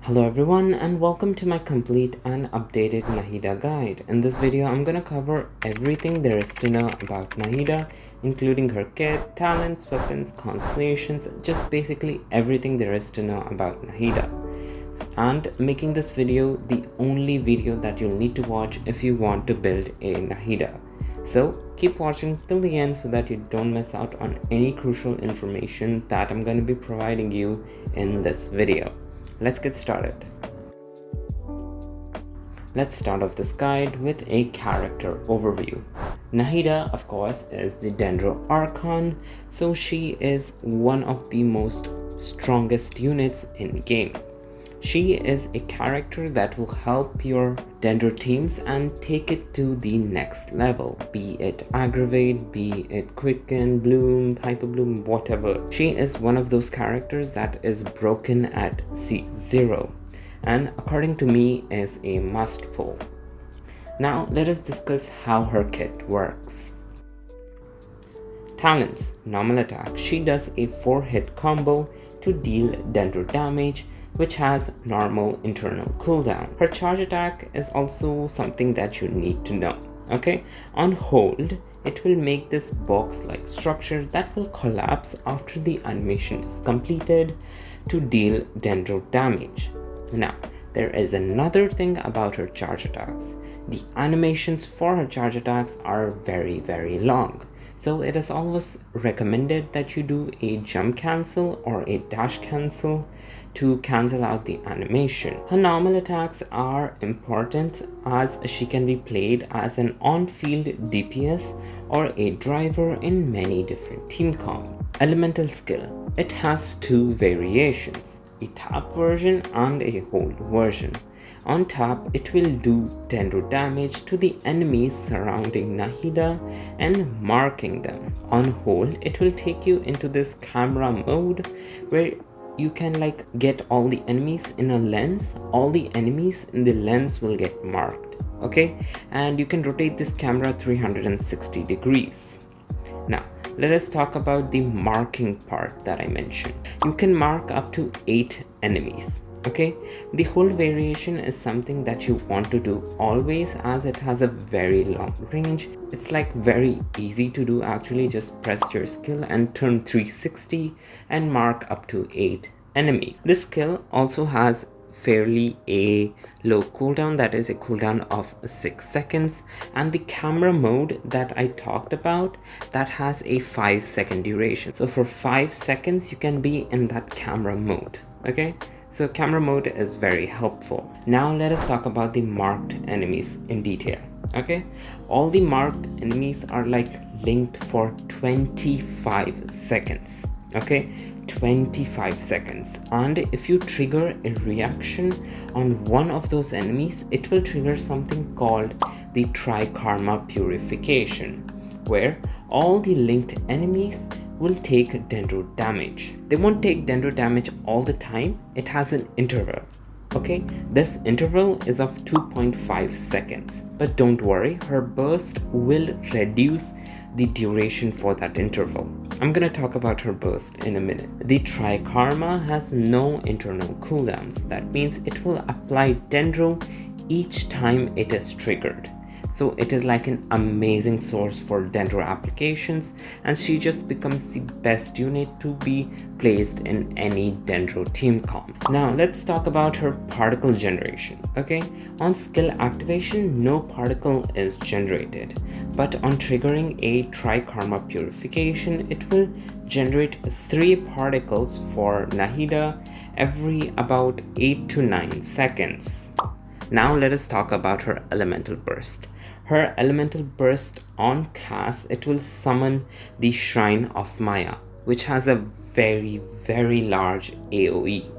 Hello everyone and welcome to my complete and updated Nahida guide. In this video, I'm gonna cover everything there is to know about Nahida, including her kit, talents, weapons, constellations, just basically everything there is to know about Nahida. And making this video the only video that you'll need to watch if you want to build a Nahida. So keep watching till the end so that you don't miss out on any crucial information that I'm going to be providing you in this video. Let's get started. Let's start off this guide with a character overview. Nahida, of course, is the Dendro Archon, so she is one of the most strongest units in game. She is a character that will help your Dendro teams and take it to the next level, be it Aggravate, be it Quicken, Bloom, Hyper Bloom, whatever. She is one of those characters that is broken at C0 and according to me is a must pull. Now let us discuss how her kit works. Talents, normal attack. She does a 4-hit combo to deal Dendro damage, which has normal internal cooldown. Her charge attack is also something that you need to know. Okay, on hold, it will make this box-like structure that will collapse after the animation is completed to deal Dendro damage. Now, there is another thing about her charge attacks. The animations for her charge attacks are very long. So it is always recommended that you do a jump cancel or a dash cancel to cancel out the animation. Her normal attacks are important as she can be played as an on-field DPS or a driver in many different team comp. Elemental skill. It has two variations, a tap version and a hold version. On tap, it will do Dendro damage to the enemies surrounding Nahida and marking them. On hold, it will take you into this camera mode where you can get all the enemies in a lens. All the enemies in the lens will get marked, okay? And you can rotate this camera 360 degrees. Now, let us talk about the marking part that I mentioned. You can mark up to 8 enemies. Okay, the whole variation is something that you want to do always as it has a very long range. It's very easy to do actually. Just press your skill and turn 360 and mark up to 8 enemies. This skill also has fairly a low cooldown, that is a cooldown of 6 seconds, and the camera mode that I talked about, that has a 5-second duration. So for 5 seconds you can be in that camera mode. Okay, so camera mode is very helpful. Now let us talk about the marked enemies in detail. Okay, all the marked enemies are linked for 25 seconds. Okay, 25 seconds, and if you trigger a reaction on one of those enemies, it will trigger something called the Trikarma Purification, where all the linked enemies will take Dendro damage. They won't take Dendro damage all the time. It has an interval. Okay, this interval is of 2.5 seconds, but don't worry, her burst will reduce the duration for that interval. I'm gonna talk about her burst in a minute. The Trikarma has no internal cooldowns. That means it will apply Dendro each time it is triggered. So it is like an amazing source for Dendro applications, and she just becomes the best unit to be placed in any Dendro team comp. Now let's talk about her particle generation. Okay, on skill activation, no particle is generated, but on triggering a Trikarma Purification, it will generate 3 particles for Nahida every about 8 to 9 seconds. Now let us talk about her elemental burst. Her elemental burst on cast, it will summon the Shrine of Maya, which has a very large AoE.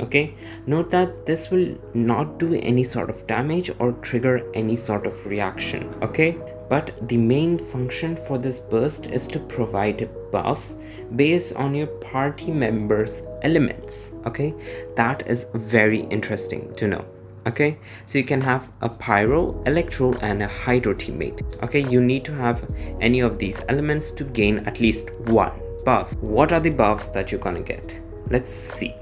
Okay, note that this will not do any sort of damage or trigger any sort of reaction. Okay, but the main function for this burst is to provide buffs based on your party members' elements. Okay, that is very interesting to know. Okay, so you can have a pyro, electro, and a hydro teammate. Okay, you need to have any of these elements to gain at least one buff. What are the buffs that you're gonna get? Let's see.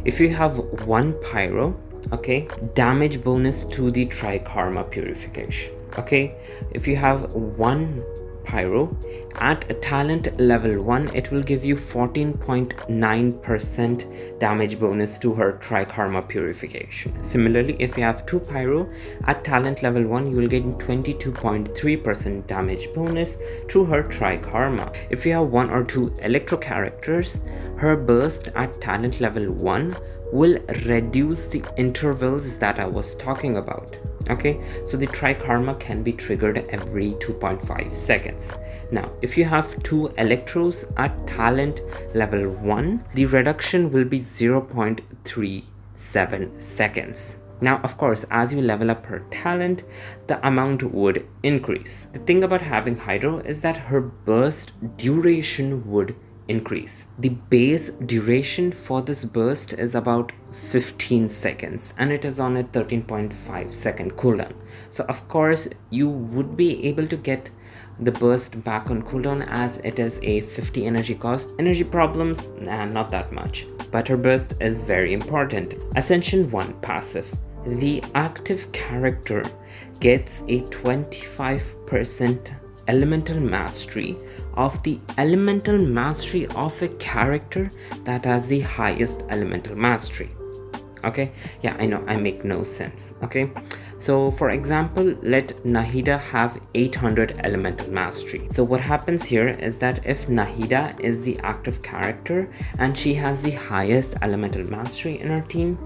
If you have one pyro, okay, damage bonus to the Trikarma purification. Okay, if you have one pyro at a talent level 1, it will give you 14.9% damage bonus to her Trikarma purification. Similarly, if you have two pyro at talent level 1, you will get 22.3% damage bonus to her Trikarma. If you have one or two electro characters, her burst at talent level 1 will reduce the intervals that I was talking about. Okay, so the Trikarma can be triggered every 2.5 seconds. Now, if you have two electros at talent level 1, the reduction will be 0.37 seconds. Now, of course, as you level up her talent, the amount would increase. The thing about having Hydro is that her burst duration would increase. The base duration for this burst is about 15 seconds and it is on a 13.5 second cooldown. So of course you would be able to get the burst back on cooldown as it is a 50 energy cost. Energy problems, nah, not that much, but her burst is very important. Ascension 1 passive. The active character gets a 25% elemental mastery of the elemental mastery of a character that has the highest elemental mastery. Okay, yeah, I know I make no sense. Okay, so for example, let Nahida have 800 elemental mastery. So what happens here is that if Nahida is the active character and she has the highest elemental mastery in her team,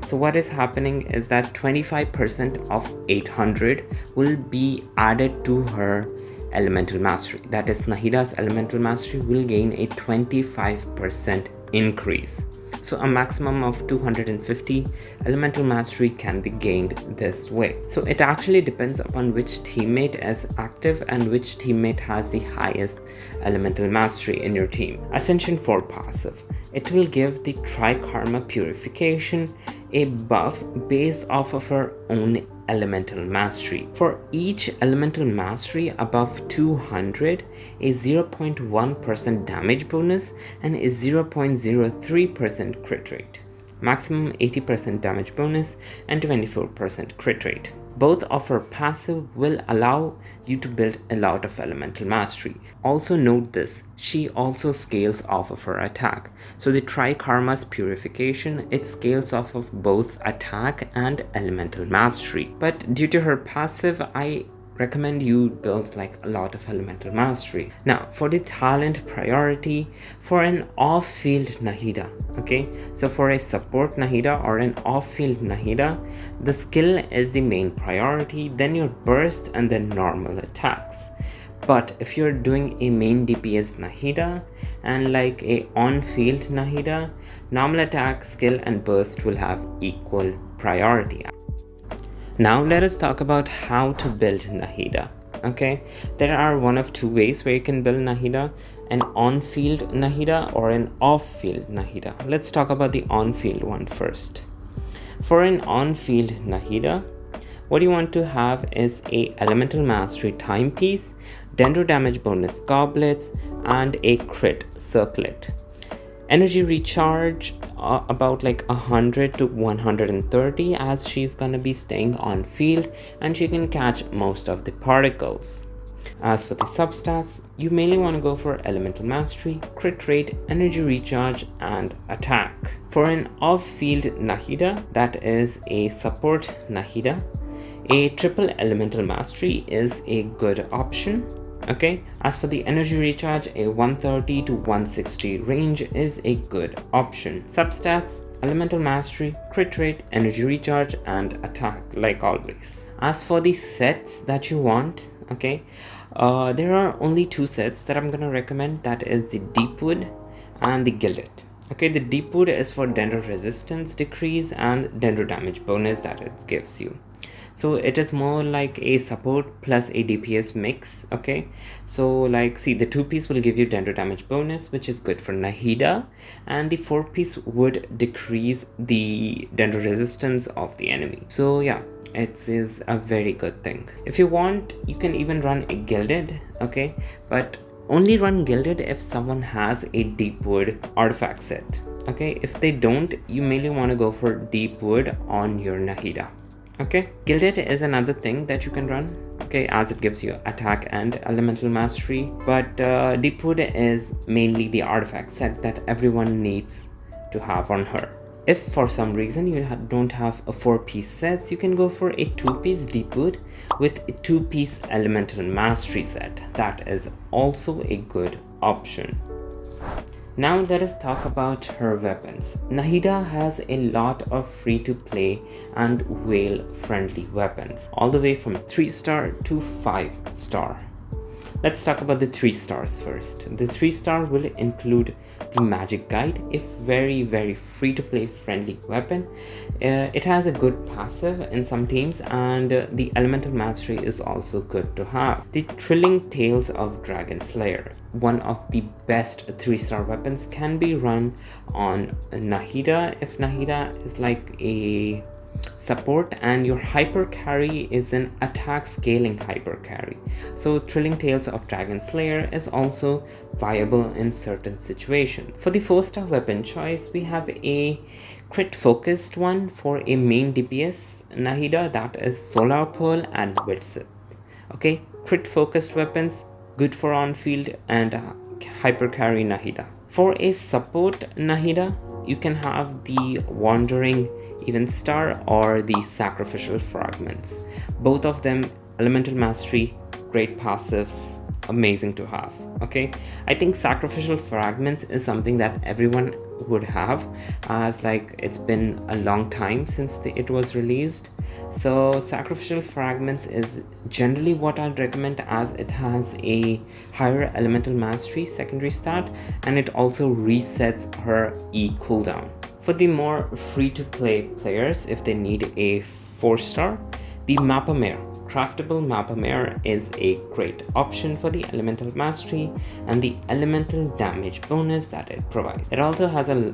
so what is happening is that 25% of 800 will be added to her elemental mastery. That is, Nahida's elemental mastery will gain a 25% increase. So a maximum of 250 elemental mastery can be gained this way. So it actually depends upon which teammate is active and which teammate has the highest elemental mastery in your team. Ascension 4 passive. It will give the Trikarma purification a buff based off of her own elemental mastery. For each elemental mastery above 200, a 0.1% damage bonus and a 0.03% crit rate. Maximum 80% damage bonus and 24% crit rate. Both of her passive will allow you to build a lot of elemental mastery. Also note this, she also scales off of her attack. So the Trikarma's purification, it scales off of both attack and elemental mastery. But due to her passive, I recommend you build like a lot of elemental mastery. Now for the talent priority, for an off-field Nahida, okay, so for a support Nahida or an off-field Nahida, the skill is the main priority, then your burst and then normal attacks. But if you're doing a main DPS Nahida and like a on-field Nahida, normal attack, skill and burst will have equal priority. Now let us talk about how to build Nahida. Okay, there are one of two ways where you can build Nahida: an on-field Nahida or an off-field Nahida. Let's talk about the on-field one first. For an on-field Nahida, what you want to have is a elemental mastery timepiece, dendro damage bonus goblets, and a crit circlet. Energy recharge about like 100 to 130 as she's gonna be staying on field and she can catch most of the particles. As for the substats, you mainly want to go for elemental mastery, crit rate, energy recharge, and attack. For an off-field Nahida, that is a support Nahida, a triple elemental mastery is a good option. Okay, as for the energy recharge, a 130 to 160 range is a good option. Substats, elemental mastery, crit rate, energy recharge, and attack, like always. As for the sets that you want, okay, there are only two sets that I'm gonna recommend. That is the Deepwood and the Gilded. Okay, the Deepwood is for dendro resistance decrease and dendro damage bonus that it gives you. So it is more like a support plus a DPS mix. Okay, so like see, the 2-piece will give you dendro damage bonus, which is good for Nahida, and the 4-piece would decrease the dendro resistance of the enemy. So yeah, it is a very good thing. If you want, you can even run a Gilded, okay, but only run Gilded if someone has a Deepwood artifact set. Okay, if they don't, you mainly want to go for Deep Wood on your Nahida. Okay, Gilded is another thing that you can run, okay, as it gives you attack and elemental mastery, but Deep Wood is mainly the artifact set that everyone needs to have on her. If for some reason you don't have a 4-piece set, you can go for a 2-piece Deep Wood with a 2-piece elemental mastery set. That is also a good option. Now let us talk about her weapons. Nahida has a lot of free-to-play and whale-friendly weapons, all the way from 3-star to 5-star. Let's talk about the 3 stars first. The 3-star will include the Magic Guide, a very free-to-play friendly weapon. It has a good passive in some teams, and the elemental mastery is also good to have. The Thrilling Tales of Dragon Slayer, one of the best 3-star weapons, can be run on Nahida if Nahida is like a support and your hyper carry is an attack scaling hyper carry. So Thrilling Tales of Dragon Slayer is also viable in certain situations. For the 4-star weapon choice, we have a crit focused one for a main DPS Nahida, that is Solar Pearl and Vids. Okay, crit focused weapons, good for on field and hyper carry Nahida. For a support Nahida, you can have the Wandering Even Star or the Sacrificial Fragments. Both of them, elemental mastery, great passives, amazing to have. Okay, I think Sacrificial Fragments is something that everyone would have, as like it's been a long time since it was released. So Sacrificial Fragments is generally what I'd recommend, as it has a higher elemental mastery secondary stat, and it also resets her E cooldown. For the more free-to-play players, if they need a 4-star, the Mappa Mare, craftable Mappa Mare, is a great option for the elemental mastery and the elemental damage bonus that it provides. It also has a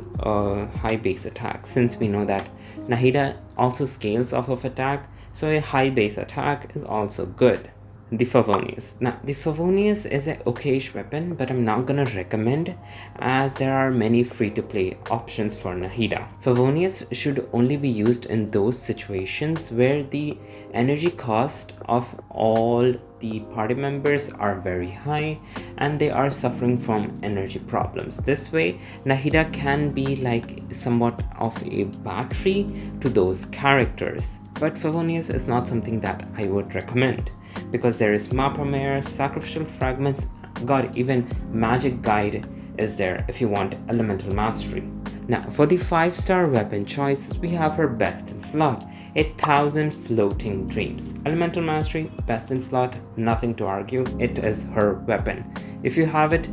high base attack, since we know that Nahida also scales off of attack, so a high base attack is also good. The Favonius. Now, the Favonius is an okayish weapon, but I'm not gonna recommend, as there are many free-to-play options for Nahida. Favonius should only be used in those situations where the energy cost of all the party members are very high and they are suffering from energy problems. This way, Nahida can be like somewhat of a battery to those characters. But Favonius is not something that I would recommend, because there is Mappa Mare, Sacrificial Fragments, god, even Magic Guide is there if you want elemental mastery. Now for the 5-star weapon choices, we have her best in slot, 1,000 Floating Dreams. Elemental mastery, best in slot, nothing to argue, it is her weapon. If you have it,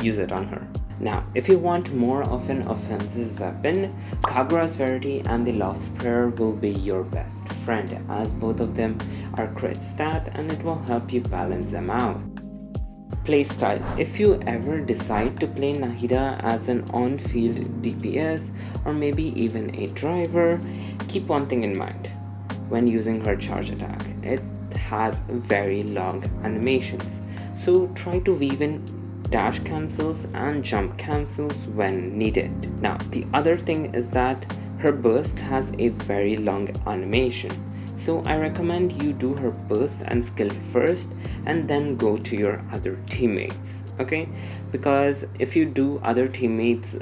use it on her. Now, if you want more of an offensive weapon, Kagura's Verity and the Lost Prayer will be your best friend, as both of them are crit stat and it will help you balance them out. Playstyle. If you ever decide to play Nahida as an on-field DPS or maybe even a driver, keep one thing in mind when using her charge attack. It has very long animations, so try to weave in dash cancels and jump cancels when needed. Now, the other thing is that her burst has a very long animation, so I recommend you do her burst and skill first and then go to your other teammates, okay? Because if you do other teammates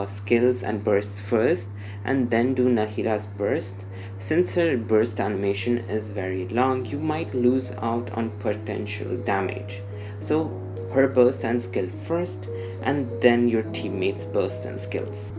skills and bursts first and then do Nahida's burst, since her burst animation is very long, you might lose out on potential damage. So her burst and skill first and then your teammates burst and skills.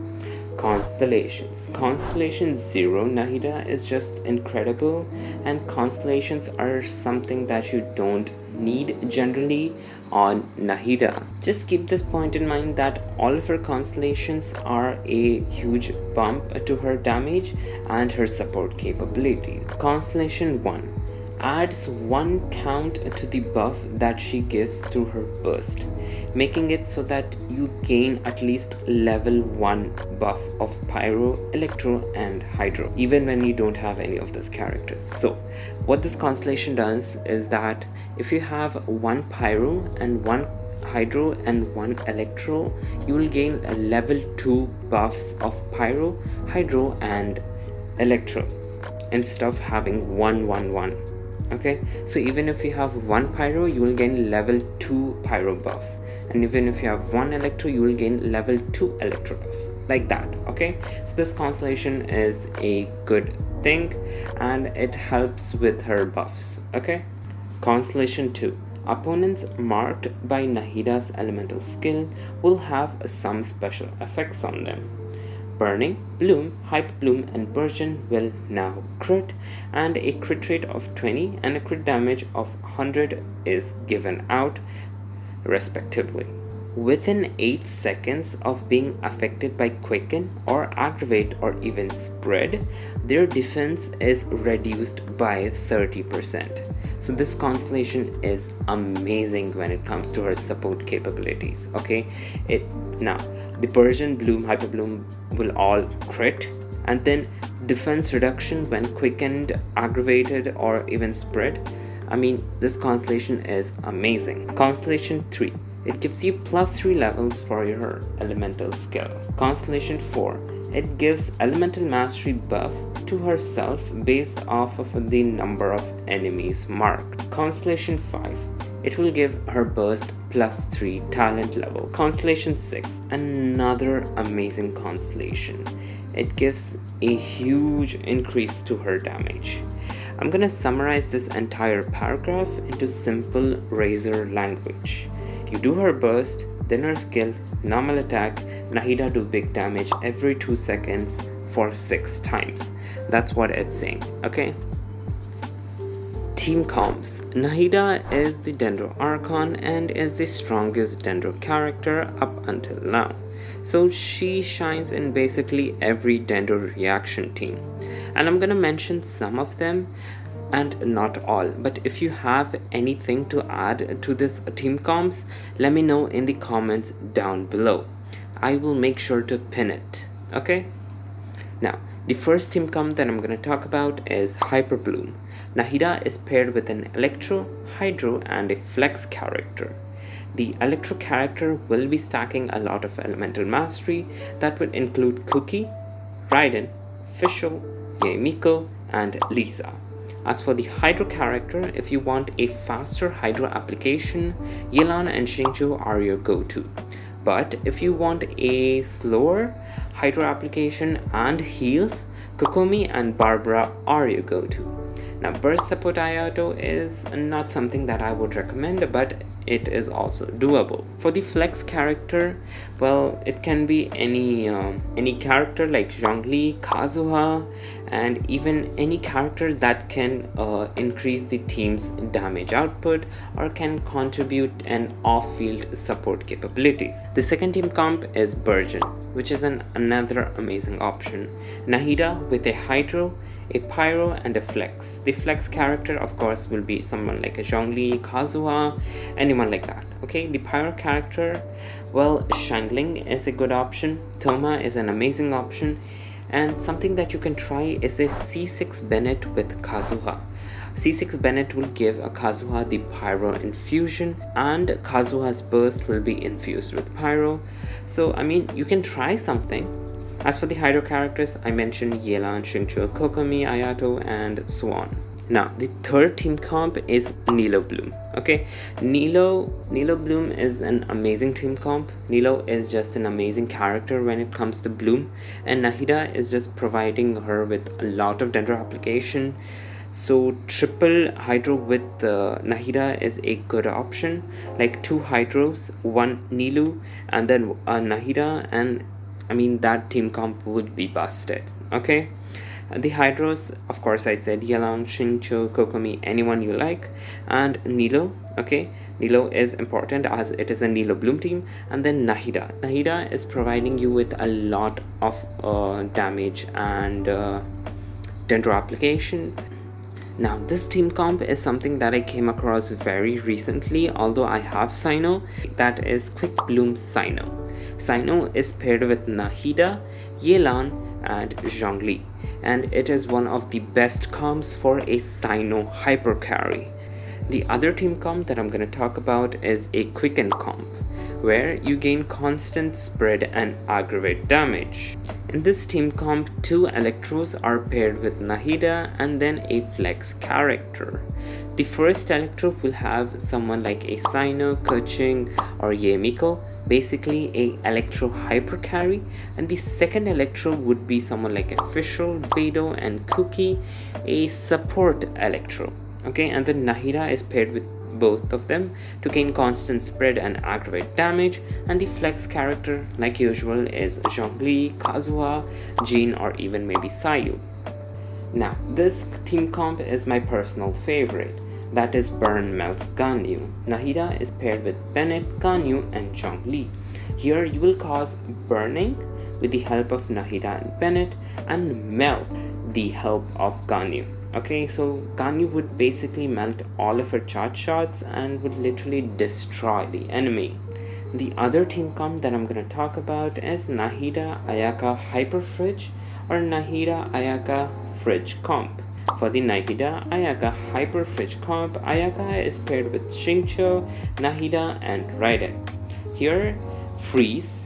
Constellations. Constellation 0 Nahida is just incredible, and constellations are something that you don't need generally on Nahida. Just keep this point in mind that all of her constellations are a huge bump to her damage and her support capabilities. Constellation 1 adds 1 count to the buff that she gives through her burst, making it so that you gain at least level 1 buff of Pyro, Electro and Hydro, even when you don't have any of those characters. So what this constellation does is that if you have 1 Pyro and 1 Hydro and 1 Electro, you will gain a level 2 buffs of Pyro, Hydro and Electro instead of having 1 1 1. Okay, so even if you have 1 Pyro, you will gain level 2 Pyro buff, and even if you have 1 Electro, you will gain level 2 Electro buff, like that. Okay, so this Constellation is a good thing and it helps with her buffs. Okay, Constellation 2. Opponents marked by Nahida's elemental skill will have some special effects on them. Burning, Bloom, Hyper Bloom and Burgeon will now crit, and a crit rate of 20 and a crit damage of 100 is given out respectively. Within 8 seconds of being affected by Quicken or Aggravate or even Spread, their defense is reduced by 30%. So this Constellation is amazing when it comes to her support capabilities. Okay, now the Burgeon, Bloom, Hyper Bloom will all crit, and then defense reduction when quickened, aggravated or even spread. I mean, this Constellation is amazing. Constellation 3. It gives you +3 levels for your elemental skill. Constellation 4. It gives elemental mastery buff to herself based off of the number of enemies marked. Constellation 5. It will give her burst +3 talent level. Constellation 6. Another amazing Constellation. It gives a huge increase to her damage. I'm gonna summarize this entire paragraph into simple Razor language. You do her burst, then her skill, normal attack, Nahida do big damage every 2 seconds for 6 times. That's what it's saying, okay? Team Comps. Nahida is the Dendro Archon and is the strongest Dendro character up until now. So she shines in basically every Dendro reaction team. And I'm gonna mention some of them and not all, but if you have anything to add to this team comps, let me know in the comments down below. I will make sure to pin it. Okay, now the first team comp that I'm going to talk about is Hyper Bloom. Nahida is paired with an Electro, Hydro and a Flex character. The Electro character will be stacking a lot of elemental mastery that would include Cookie, Raiden, Fischl, Yaemiko and Lisa. As for the Hydro character, if you want a faster Hydro application, Yelan and Xingqiu are your go-to. But if you want a slower Hydro application and heals, Kokomi and Barbara are your go-to. Now, burst support Ayato is not something that I would recommend, but it is also doable. For the flex character, well, it can be any character like Zhongli, Kazuha, and even any character that can increase the team's damage output or can contribute an off-field support capabilities. The second team comp is Burgeon, which is another amazing option. Nahida with a Hydro, a Pyro and a Flex. The Flex character of course will be someone like a Zhongli, Kazuha, anyone like that. Okay, the Pyro character, well, Shangling is a good option, Thoma is an amazing option, and something that you can try is a C6 Bennett with Kazuha. C6 Bennett will give a Kazuha the Pyro infusion and Kazuha's burst will be infused with Pyro. So I mean, you can try something. As for the Hydro characters, I mentioned Yelan, Xingqiu, Kokomi, Ayato, and so on. Now, the third team comp is Nilo Bloom. Okay, Nilo Bloom is an amazing team comp. Nilo is just an amazing character when it comes to Bloom, and Nahida is just providing her with a lot of Dendro application. So triple Hydro with Nahida is a good option, like 2 Hydros, 1 Nilu, and then Nahida, and I mean that team comp would be busted. Okay, the Hydros, of course I said Yelan, Xingqiu, Kokomi, anyone you like, and Nilo. Okay, Nilo is important as it is a Nilo Bloom team, and then Nahida is providing you with a lot of damage and Dendro application. Now this team comp is something that I came across very recently, although I have Sino. That is Quick Bloom Sino. Sino is paired with Nahida, Yelan and Zhongli, and it is one of the best comps for a Sino hyper carry. The other team comp that I'm going to talk about is a quicken comp, where you gain constant spread and aggravate damage. In this team comp, 2 Electros are paired with Nahida and then a flex character. The first Electro will have someone like a Sino, Keqing, or Yemiko, basically a Electro hyper carry, and the second Electro would be someone like a Fischl, Beidou, and Kuki, a support Electro. Okay, and then Nahida is paired with both of them to gain constant spread and aggravate damage, and the flex character, like usual, is Zhongli, Kazuha, Jin, or even maybe Sayu. Now, this team comp is my personal favorite, that is Burn Melts Ganyu. Nahida is paired with Bennett, Ganyu, and Zhongli. Here you will cause burning with the help of Nahida and Bennett, and melt the help of Ganyu. Okay, so Ganyu would basically melt all of her charge shots and would literally destroy the enemy. The other team comp that I'm going to talk about is Nahida Ayaka Hyper Fridge or Nahida Ayaka Fridge comp. For the Nahida Ayaka Hyper Fridge comp, Ayaka is paired with Xingqiu, Nahida, and Raiden. Here, Freeze,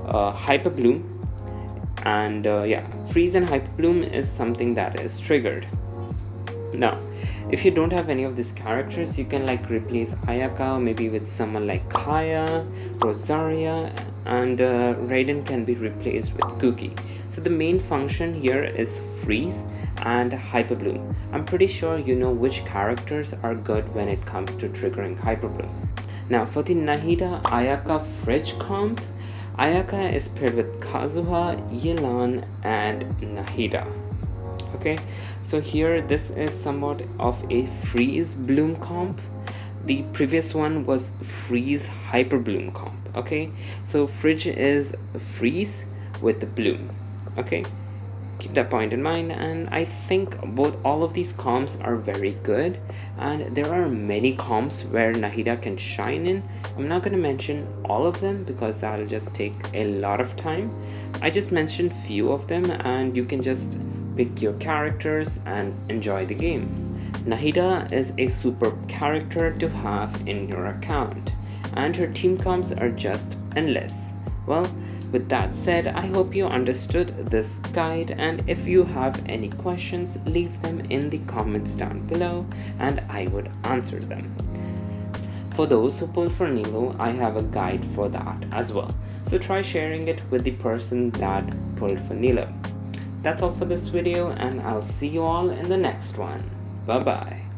Hyper Bloom, and Freeze and Hyper Bloom is something that is triggered. Now, if you don't have any of these characters, you can like replace Ayaka maybe with someone like Kaya, Rosaria, and Raiden can be replaced with Kuki. So the main function here is Freeze and Hyper Bloom. I'm pretty sure you know which characters are good when it comes to triggering Hyper Bloom. Now for the Nahida Ayaka Fridge comp, Ayaka is paired with Kazuha, Yelan, and Nahida. Okay, so here this is somewhat of a Freeze Bloom comp. The previous one was Freeze Hyper Bloom comp. Okay, so Fridge is Freeze with the Bloom. Okay, keep that point in mind, and I think all of these comps are very good, and there are many comps where Nahida can shine in. I'm not going to mention all of them because that'll just take a lot of time. I just mentioned few of them, and you can just pick your characters and enjoy the game. Nahida is a superb character to have in your account, and her team comps are just endless. Well, with that said, I hope you understood this guide, and if you have any questions, leave them in the comments down below and I would answer them. For those who pull for Nilo, I have a guide for that as well, so try sharing it with the person that pulled for Nilo. That's all for this video, and I'll see you all in the next one. Bye bye.